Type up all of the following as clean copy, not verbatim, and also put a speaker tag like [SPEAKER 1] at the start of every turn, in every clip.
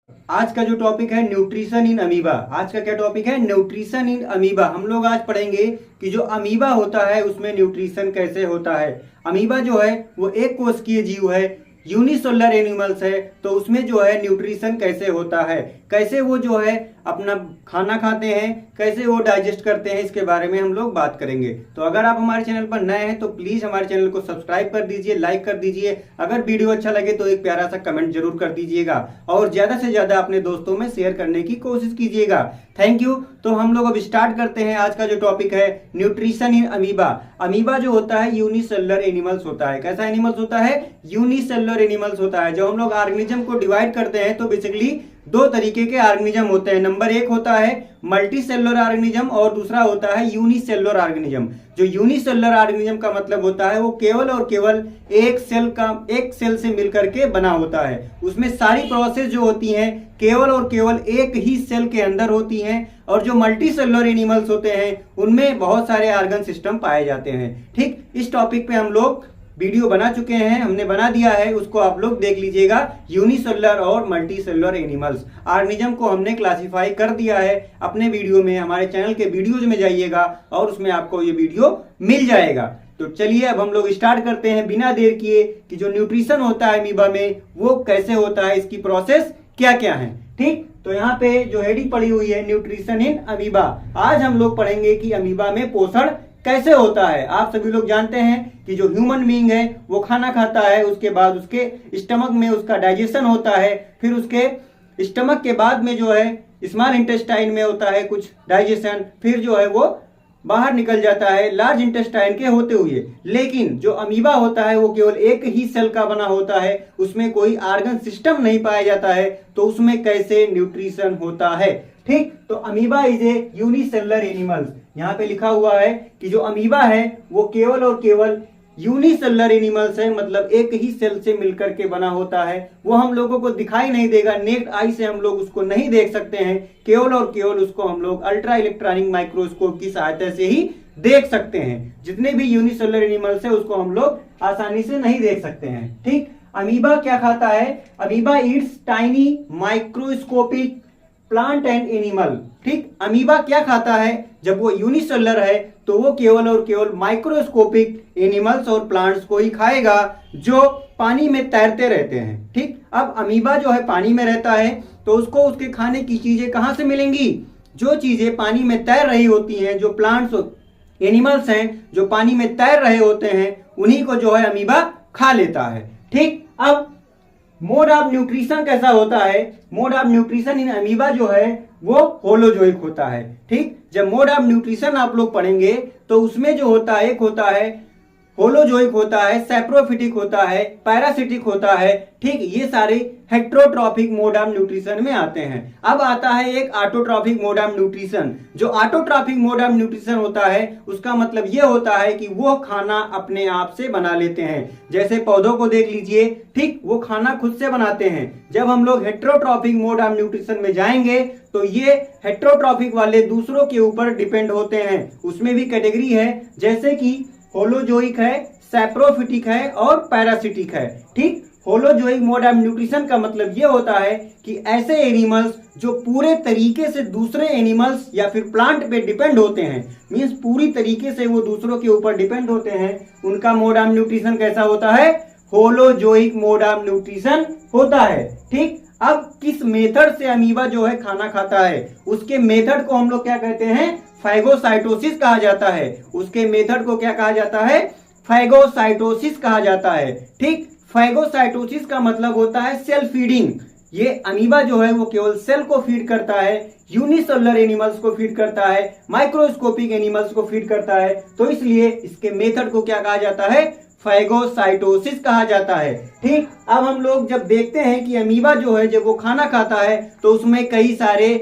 [SPEAKER 1] आज का जो टॉपिक है न्यूट्रिशन इन अमीबा। आज का क्या टॉपिक है? Nutrition in amoeba. हम लोग आज पढ़ेंगे कि जो अमीबा होता है उसमें न्यूट्रिशन कैसे होता है। अमीबा जो है वो एक कोशिकीय जीव है, यूनिसेलुलर एनिमल्स है, तो उसमें जो है न्यूट्रिशन कैसे होता है, कैसे वो जो है अपना खाना खाते हैं, कैसे वो डाइजेस्ट करते हैं, इसके बारे में हम लोग बात करेंगे। तो अगर आप हमारे चैनल पर नए हैं तो प्लीज हमारे चैनल को सब्सक्राइब कर दीजिए, लाइक कर दीजिए। अगर वीडियो अच्छा लगे तो एक प्यारा सा कमेंट जरूर कर दीजिएगा और ज्यादा से ज्यादा अपने दोस्तों में शेयर करने की कोशिश कीजिएगा। Thank you. तो हम लोग अब स्टार्ट करते हैं। आज का जो टॉपिक है न्यूट्रिशन इन अमीबा। अमीबा जो होता है यूनिसेलुलर एनिमल्स होता है। कैसा एनिमल्स होता है? यूनिसेलुलर एनिमल्स होता है। जब हम लोग ऑर्गेनिज्म को डिवाइड करते हैं तो बेसिकली दो तरीके के ऑर्गेनिज्म होते हैं। नंबर एक होता है मल्टी सेलुलर ऑर्गेनिज्म और दूसरा होता है यूनिसेलुलर ऑर्गेनिज्म। जो यूनिसेलुलर ऑर्गेनिज्म का मतलब होता है वो केवल और केवल एक सेल से मिलकर के बना होता है। उसमें सारी प्रोसेस जो होती हैं केवल और केवल एक ही सेल के अंदर होती हैं। और जो मल्टी सेलुलर एनिमल्स होते हैं उनमें बहुत सारे ऑर्गन सिस्टम पाए जाते हैं। ठीक, इस टॉपिक पे हम लोग वीडियो बना चुके हैं, हमने बना दिया है, उसको आप लोग देख लीजिएगा। यूनिसेलुलर और मल्टी सेलुलर एनिमल्स ऑर्गेनिज्म को हमने क्लासिफाई कर दिया है अपने वीडियो में। हमारे चैनल के वीडियोज में जाइएगा और उसमें आपको ये वीडियो मिल जाएगा। तो चलिए अब हम लोग स्टार्ट करते हैं बिना देर किए कि जो न्यूट्रिशन होता है अमीबा में वो कैसे होता है, इसकी प्रोसेस क्या क्या है। ठीक, तो यहाँ पे जो हेडिंग पड़ी हुई है न्यूट्रिशन इन अमीबा। आज हम लोग पढ़ेंगे कि अमीबा में पोषण कैसे होता है। आप सभी लोग जानते हैं कि जो ह्यूमन बीइंग है वो खाना खाता है, उसके बाद उसके स्टमक में उसका डाइजेशन होता है, फिर उसके स्टमक के बाद में जो है स्मॉल इंटेस्टाइन में होता है कुछ डाइजेशन, फिर जो है वो बाहर निकल जाता है लार्ज इंटेस्टाइन के होते हुए। लेकिन जो अमीबा होता है वो केवल एक ही सेल का बना होता है, उसमें कोई ऑर्गन सिस्टम नहीं पाया जाता है, तो उसमें कैसे न्यूट्रिशन होता है। ठीक, तो amoeba is a unicellular animals. यहाँ पे लिखा हुआ है कि जो अमीबा है वो केवल और केवल यूनिसेलुलर एनिमल्स है, मतलब एक ही सेल से मिलकर के बना होता है। वो हम लोगों को दिखाई नहीं देगा, नेक्ड आई से हम लोग उसको नहीं देख सकते हैं, केवल और केवल उसको हम लोग अल्ट्रा इलेक्ट्रॉनिक माइक्रोस्कोप की सहायता से ही देख सकते हैं। जितने भी यूनिसेलुलर एनिमल्स है उसको हम लोग आसानी से नहीं देख सकते हैं। ठीक, अमीबा क्या खाता है? Amoeba Yeats tiny microscopic plant and animal. ठीक, अमीबा क्या खाता है? जब वो यूनिसेलुलर है तो वो केवल और केवल माइक्रोस्कोपिक एनिमल्स और प्लांट्स को ही खाएगा जो पानी में तैरते रहते हैं। ठीक, अब अमीबा जो है पानी में रहता है तो उसको उसके खाने की चीजें कहां से मिलेंगी? जो चीजें पानी में तैर रही होती हैं, जो प्लांट्स एनिमल्स हैं जो पानी में तैर रहे होते हैं, उन्हीं को जो है अमीबा खा लेता है। ठीक, अब मोड ऑफ न्यूट्रिशन कैसा होता है? Mode of nutrition in amoeba जो है वो होलोजोइक होता है। ठीक, जब मोड ऑफ न्यूट्रिशन आप लोग पढ़ेंगे तो उसमें जो होता है एक होता है होलोजोइक होता है, सैप्रोफिटिक होता है, पैरासिटिक होता है। ठीक, ये सारे हेट्रोट्रॉफिक मोड ऑफ न्यूट्रिशन में आते हैं। अब आता है एक ऑटोट्रॉफिक मोड ऑफ न्यूट्रिशन। जो ऑटोट्रॉफिक मोड ऑफ न्यूट्रिशन होता है उसका मतलब ये होता है कि वो खाना अपने आप से बना लेते हैं। जैसे पौधों को देख लीजिए, ठीक, वो खाना खुद से बनाते हैं। जब हम लोग हेट्रोट्रॉफिक मोड ऑफ न्यूट्रिशन में जाएंगे तो ये हेट्रोट्रॉफिक वाले दूसरों के ऊपर डिपेंड होते हैं। उसमें भी कैटेगरी है, जैसे कि होलोजोइक है, सैप्रोफिटिक है और पैरासिटिक है। ठीक, होलोजोइक मोड ऑफ न्यूट्रिशन का मतलब यह होता है कि ऐसे एनिमल्स जो पूरे तरीके से दूसरे एनिमल्स या फिर प्लांट पे डिपेंड होते हैं, मींस पूरी तरीके से वो दूसरों के ऊपर डिपेंड होते हैं, उनका मोड ऑफ न्यूट्रिशन कैसा होता है? होलोजोइक मोड ऑफ न्यूट्रिशन होता है। ठीक, अब किस मेथड से अमीबा जो है खाना खाता है, उसके मेथड को हम लोग क्या कहते हैं? फैगोसाइटोसिस कहा जाता है। उसके मेथड को क्या कहा जाता है? फैगोसाइटोसिस कहा जाता है। ठीक, फैगोसाइटोसिस का मतलब होता है सेल फीडिंग। ये अमीबा जो है वो केवल सेल को फीड करता है, यूनिसेलुलर एनिमल्स को फीड करता है, माइक्रोस्कोपिक एनिमल्स को फीड करता है। तो इसलिए इसके मेथड को क्या कहा जाता है? फैगोसाइटोसिस कहा जाता है। ठीक, अब हम लोग जब देखते हैं कि अमीबा जो है जब वो खाना खाता है तो उसमें कई सारे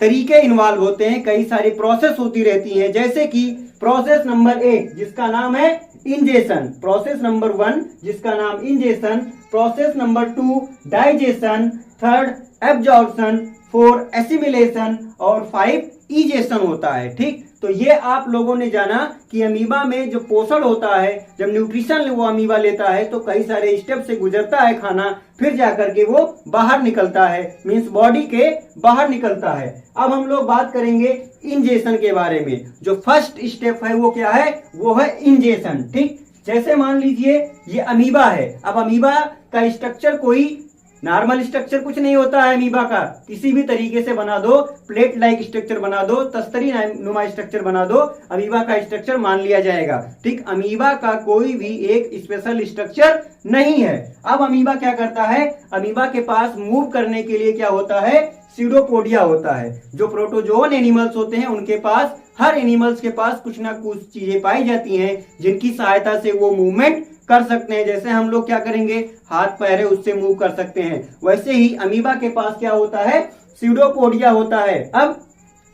[SPEAKER 1] तरीके इन्वॉल्व होते हैं, कई सारी प्रोसेस होती रहती हैं। जैसे कि प्रोसेस नंबर 1 जिसका नाम है इंजेशन, प्रोसेस नंबर 1 जिसका नाम ingestion, process number 2 digestion, 3 absorption, 4 assimilation और 5 इजेशन होता है। ठीक, तो ये आप लोगों ने जाना कि अमीबा में जो पोषण होता है, जब न्यूट्रिशन वो अमीबा लेता है तो कई सारे स्टेप से गुजरता है खाना, फिर जाकर के वो बाहर निकलता है, मीन्स बॉडी के बाहर निकलता है। अब हम लोग बात करेंगे इंजेशन के बारे में। जो फर्स्ट स्टेप है वो क्या है, वो है इंजेशन। ठीक, जैसे मान लीजिए ये अमीबा है। अब अमीबा का स्ट्रक्चर कोई नॉर्मल स्ट्रक्चर कुछ नहीं होता है अमीबा का, किसी भी तरीके से बना दो, प्लेट लाइक स्ट्रक्चर बना दो, तस्तरी नुमा स्ट्रक्चर बना दो, अमीबा का स्ट्रक्चर मान लिया जाएगा। ठीक, अमीबा का कोई भी एक स्पेशल स्ट्रक्चर नहीं है। अब अमीबा क्या करता है, अमीबा के पास मूव करने के लिए क्या होता है, सीडोपोडिया होता है। जो प्रोटोजोन एनिमल्स होते हैं उनके पास, हर एनिमल्स के पास कुछ ना कुछ चीजें पाई जाती हैं जिनकी सहायता से वो मूवमेंट कर सकते हैं। जैसे हम लोग क्या करेंगे, हाथ पैर है उससे मूव कर सकते हैं, वैसे ही अमीबा के पास क्या होता है, सीडोपोडिया होता है। अब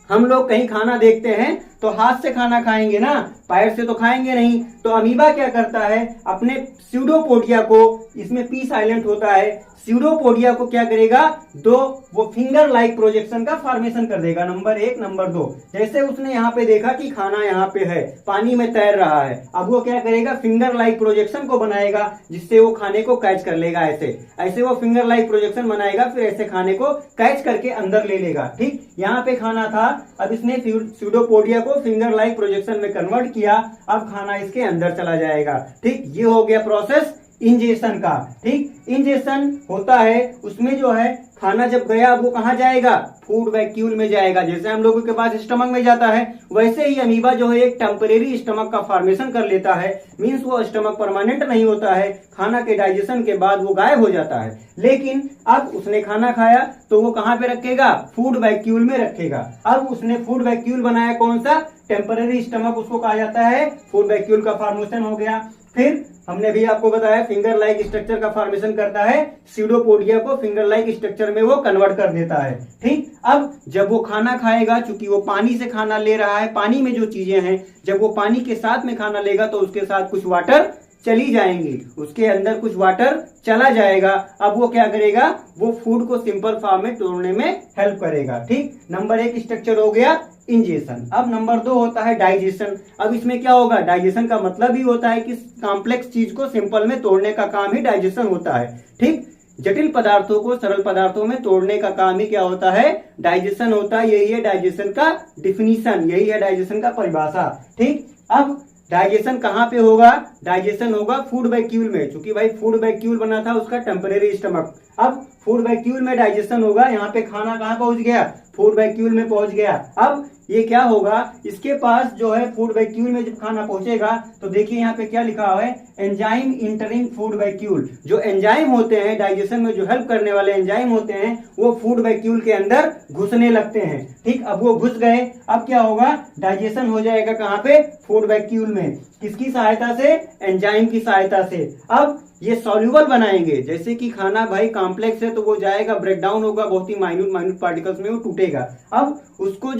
[SPEAKER 1] हम लोग कहीं खाना देखते हैं तो हाथ से खाना खाएंगे ना, पैर से तो खाएंगे नहीं। तो अमीबा क्या करता है, अपने सीडोपोडिया को, इसमें पी साइलेंट होता है, सीडोपोडिया को क्या करेगा, दो वो फिंगर लाइक प्रोजेक्शन का फॉर्मेशन कर देगा। नंबर 1, नंबर 2, जैसे उसने यहाँ पे देखा कि खाना यहाँ पे है, पानी में तैर रहा है, अब वो क्या करेगा, फिंगर लाइक प्रोजेक्शन को बनाएगा जिससे वो खाने को कैच कर लेगा। ऐसे ऐसे वो फिंगर लाइक प्रोजेक्शन बनाएगा, फिर ऐसे खाने को कैच करके अंदर ले लेगा। ठीक, यहाँ पे खाना था, अब इसने सीडोपोडिया को फिंगर लाइक प्रोजेक्शन में कन्वर्ट किया, अब खाना इसके अंदर चला जाएगा। ठीक, ये हो गया प्रोसेस इंजेशन का। ठीक, इंजेशन होता है, उसमें जो है खाना जब गया वो कहाँ जाएगा, फूड वैक्यूल में जाएगा। जैसे हम लोगों के पास स्टमक में जाता है, वैसे ही अमीबा जो है एक टेम्परेरी स्टमक का फॉर्मेशन कर लेता है। मीन्स वो स्टमक परमानेंट नहीं होता है, खाना के डाइजेशन के बाद वो गायब हो जाता है। लेकिन अब उसने खाना खाया तो वो कहाँ पे रखेगा, फूड वैक्यूल में रखेगा। अब उसने फूड वैक्यूल बनाया, कौन सा, टेम्परेरी स्टमक उसको कहा जाता है, फूड वैक्यूल का फॉर्मेशन हो गया। फिर हमने भी आपको बताया फिंगर लाइक स्ट्रक्चर का फॉर्मेशन करता है, सीडोपोडिया को फिंगर लाइक स्ट्रक्चर में वो कन्वर्ट कर देता है। ठीक, अब जब वो खाना खाएगा, चूंकि वो पानी से खाना ले रहा है, पानी में जो चीजें हैं, जब वो पानी के साथ में खाना लेगा तो उसके साथ कुछ वाटर चली जाएंगी, उसके अंदर कुछ वाटर चला जाएगा। अब वो क्या करेगा, वो फूड को सिंपल फॉर्म में तोड़ने में हेल्प करेगा। ठीक, नंबर 1 स्ट्रक्चर हो गया इंजेशन। अब नंबर 2 होता है डाइजेशन। अब इसमें क्या होगा, डाइजेशन का मतलब ही होता है कि कॉम्प्लेक्स चीज को सिंपल में तोड़ने का काम ही डाइजेशन होता है। ठीक, जटिल पदार्थों को सरल पदार्थों में तोड़ने का काम ही क्या होता है, डाइजेशन होता है। यही है डाइजेशन का डिफिनीशन, यही है डाइजेशन का परिभाषा। ठीक, अब डाइजेशन कहाँ पे होगा, डाइजेशन होगा फूड वैक्यूल में, क्योंकि भाई फूड वैक्यूल बना था उसका टेम्परेरी स्टमक। अब फूड वैक्यूल में डाइजेशन होगा, यहाँ पे खाना कहाँ पहुंच गया, फूड वैक्यूल में पहुंच गया। अब ये क्या होगा, इसके पास जो है फूड वैक्यूल में जब खाना पहुंचेगा तो देखिए यहाँ पे क्या लिखा हुआ है, एंजाइम इंटरिंग फूड वैक्यूल। जो एंजाइम होते हैं डाइजेशन में, जो हेल्प करने वाले एंजाइम होते हैं, वो फूड वैक्यूल के अंदर घुसने लगते हैं। ठीक, अब वो घुस गए, अब क्या होगा, डाइजेशन हो जाएगा कहाँ पे, फूड वैक्यूल में। किसकी सहायता से, एंजाइम की सहायता से। अब ये सॉल्यूबल बनाएंगे, जैसे कि खाना भाई कॉम्प्लेक्स है तो वो जाएगा, ब्रेक डाउन होगा, बहुत ही माइन्यूट पार्टिकल्स में वो टूटेगा। अब उसको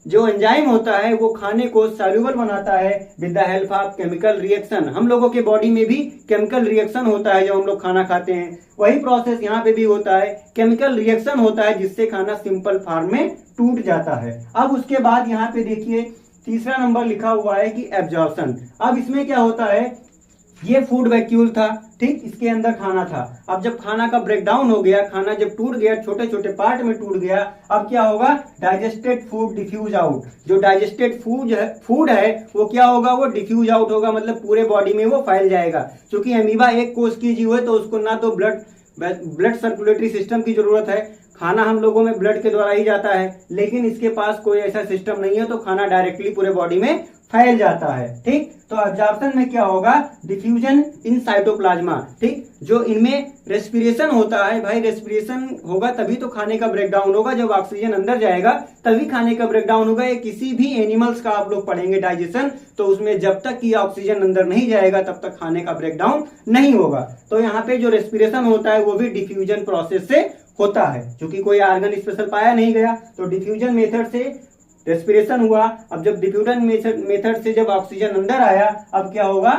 [SPEAKER 1] जो एंजाइम होता है वो खाने को सॉल्यूबल बनाता है with the help of chemical reaction. हम लोगों के बॉडी में भी केमिकल रिएक्शन होता है जब हम लोग खाना खाते हैं, वही प्रोसेस यहाँ पे भी होता है, केमिकल रिएक्शन होता है जिससे खाना सिंपल फॉर्म में टूट जाता है। अब उसके बाद यहाँ पे देखिए तीसरा नंबर लिखा हुआ है कि एब्जॉर्प्शन। अब इसमें क्या होता है, ये फूड वैक्यूल था, ठीक, इसके अंदर खाना था। अब जब खाना का ब्रेकडाउन हो गया, खाना जब टूट गया, छोटे छोटे पार्ट में टूट गया, अब क्या होगा, डाइजेस्टेड फूड डिफ्यूज आउट। जो डाइजेस्टेड फूड है वो क्या होगा, वो डिफ्यूज आउट होगा, मतलब पूरे बॉडी में वो फैल जाएगा। क्योंकि अमीबा एक कोष की जीव है तो उसको ना तो ब्लड सर्कुलेटरी सिस्टम की जरूरत है, खाना हम लोगों में ब्लड के द्वारा ही जाता है, लेकिन इसके पास कोई ऐसा सिस्टम नहीं है तो खाना डायरेक्टली पूरे बॉडी में फैल जाता है। ठीक, तो एब्जॉर्प्शन में क्या होगा, डिफ्यूजन इन साइटोप्लाज्मा। ठीक, जो इनमें रेस्पिरेशन होता है, भाई रेस्पिरेशन होगा तभी तो खाने का ब्रेकडाउन होगा, जब ऑक्सीजन अंदर जाएगा तभी खाने का ब्रेकडाउन होगा। ये किसी भी एनिमल्स का आप लोग पढ़ेंगे डाइजेशन, तो उसमें जब तक कि ऑक्सीजन अंदर नहीं जाएगा तब तक खाने का ब्रेकडाउन नहीं होगा। तो यहाँ पे जो रेस्पिरेशन होता है वो भी डिफ्यूजन प्रोसेस से होता है, क्योंकि कोई ऑर्गन स्पेशल पाया नहीं गया तो डिफ्यूजन मेथड से रेस्पिरेशन हुआ। अब जब डिफ्यूजन मेथड से जब ऑक्सीजन अंदर आया, अब क्या होगा,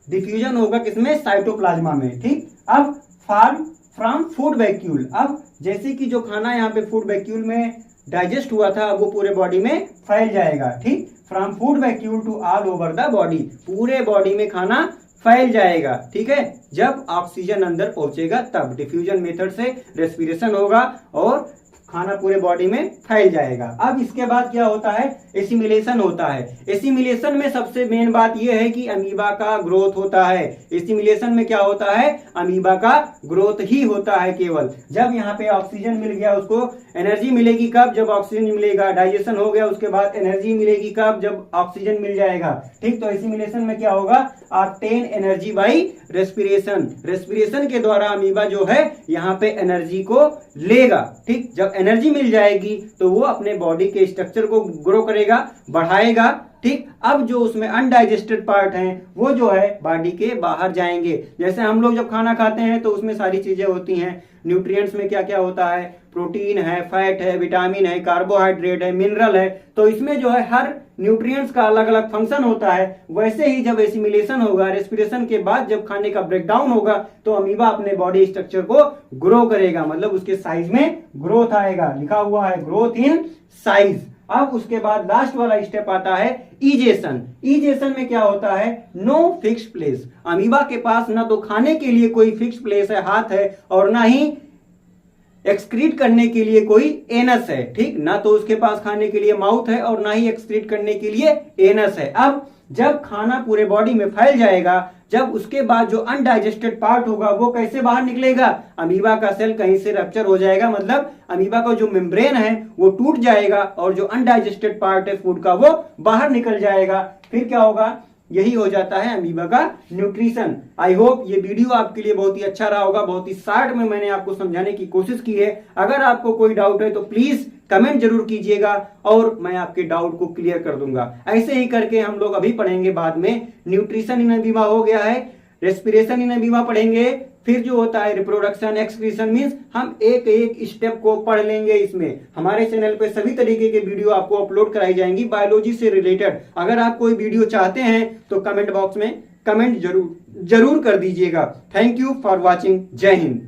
[SPEAKER 1] डिफ्यूजन होगा किसमें, साइटोप्लाज्मा में। ठीक, अब फ्रॉम फूड वैक्यूल। अब जैसे कि जो खाना यहाँ पे फूड वैक्यूल में डाइजेस्ट हुआ था वो पूरे बॉडी में फैल जाएगा। ठीक, from food vacuole to all over the body, पूरे बॉडी में खाना फैल जाएगा। ठीक है, जब ऑक्सीजन अंदर पहुंचेगा तब डिफ्यूजन मेथड से रेस्पिरेशन होगा और खाना पूरे बॉडी में फैल जाएगा। अब इसके बाद क्या होता है, एसिमिलेशन होता है। एसिमिलेशन में सबसे मेन बात यह है कि अमीबा का ग्रोथ होता है। एसिमिलेशन में क्या होता है, अमीबा का ग्रोथ ही होता है केवल। जब यहाँ पे ऑक्सीजन मिल गया, उसको एनर्जी मिलेगी कब, जब ऑक्सीजन मिलेगा। डाइजेशन हो गया, उसके बाद एनर्जी मिलेगी कब, जब ऑक्सीजन मिल जाएगा। ठीक, तो एसिमिलेशन में क्या होगा, obtain energy by respiration, respiration के द्वारा अमीबा जो है यहाँ पे एनर्जी को लेगा। ठीक, जब एनर्जी मिल जाएगी तो वो अपने बॉडी के स्ट्रक्चर को ग्रो करेगा, बढ़ाएगा। ठीक, अब जो उसमें अनडाइजेस्टेड पार्ट हैं वो जो है बॉडी के बाहर जाएंगे। जैसे हम लोग जब खाना खाते हैं तो उसमें सारी चीजें होती हैं, न्यूट्रिएंट्स में क्या क्या होता है, प्रोटीन है, फैट है, विटामिन है, कार्बोहाइड्रेट है, मिनरल है। तो इसमें जो है हर न्यूट्रिएंट्स का अलग अलग फंक्शन होता है। वैसे ही जब एसिमिलेशन होगा, रेस्पिरेशन के बाद जब खाने का ब्रेकडाउन होगा तो अमीबा अपने बॉडी स्ट्रक्चर को ग्रो करेगा, मतलब उसके साइज में ग्रोथ आएगा। लिखा हुआ है ग्रोथ इन साइज। अब उसके बाद लास्ट वाला स्टेप आता है इजेशन। इजेशन में क्या होता है, नो फिक्स प्लेस। अमीबा के पास ना तो खाने के लिए कोई फिक्स प्लेस है, हाथ है, और ना ही एक्सक्रीट करने के लिए कोई एनस है। ठीक, ना तो उसके पास खाने के लिए माउथ है और ना ही एक्सक्रीट करने के लिए एनस है। अब जब खाना पूरे बॉडी में फैल जाएगा, जब उसके बाद जो अनडाइजेस्टेड पार्ट होगा वो कैसे बाहर निकलेगा, अमीबा का सेल कहीं से रप्चर हो जाएगा, मतलब अमीबा का जो मेम्ब्रेन है वो टूट जाएगा और जो अनडाइजेस्टेड पार्ट है फूड का वो बाहर निकल जाएगा। फिर क्या होगा, यही हो जाता है अमीबा का न्यूट्रिशन। आई होप ये वीडियो आपके लिए बहुत ही अच्छा रहा होगा। बहुत ही शॉर्ट में मैंने आपको समझाने की कोशिश की है। अगर आपको कोई डाउट है तो प्लीज कमेंट जरूर कीजिएगा और मैं आपके डाउट को क्लियर कर दूंगा। ऐसे ही करके हम लोग अभी पढ़ेंगे बाद में न्यूट्रिशन इन अमीबा हो गया है, रेस्पिरेशन इन अमीबा पढ़ेंगे, फिर जो होता है रिप्रोडक्शन एक्सक्रीशन, मींस हम एक एक स्टेप को पढ़ लेंगे। इसमें हमारे चैनल पे सभी तरीके के वीडियो आपको अपलोड कराई जाएंगी बायोलॉजी से रिलेटेड। अगर आप कोई वीडियो चाहते हैं तो कमेंट बॉक्स में कमेंट जरूर कर दीजिएगा। Thank you for watching. जय हिंद।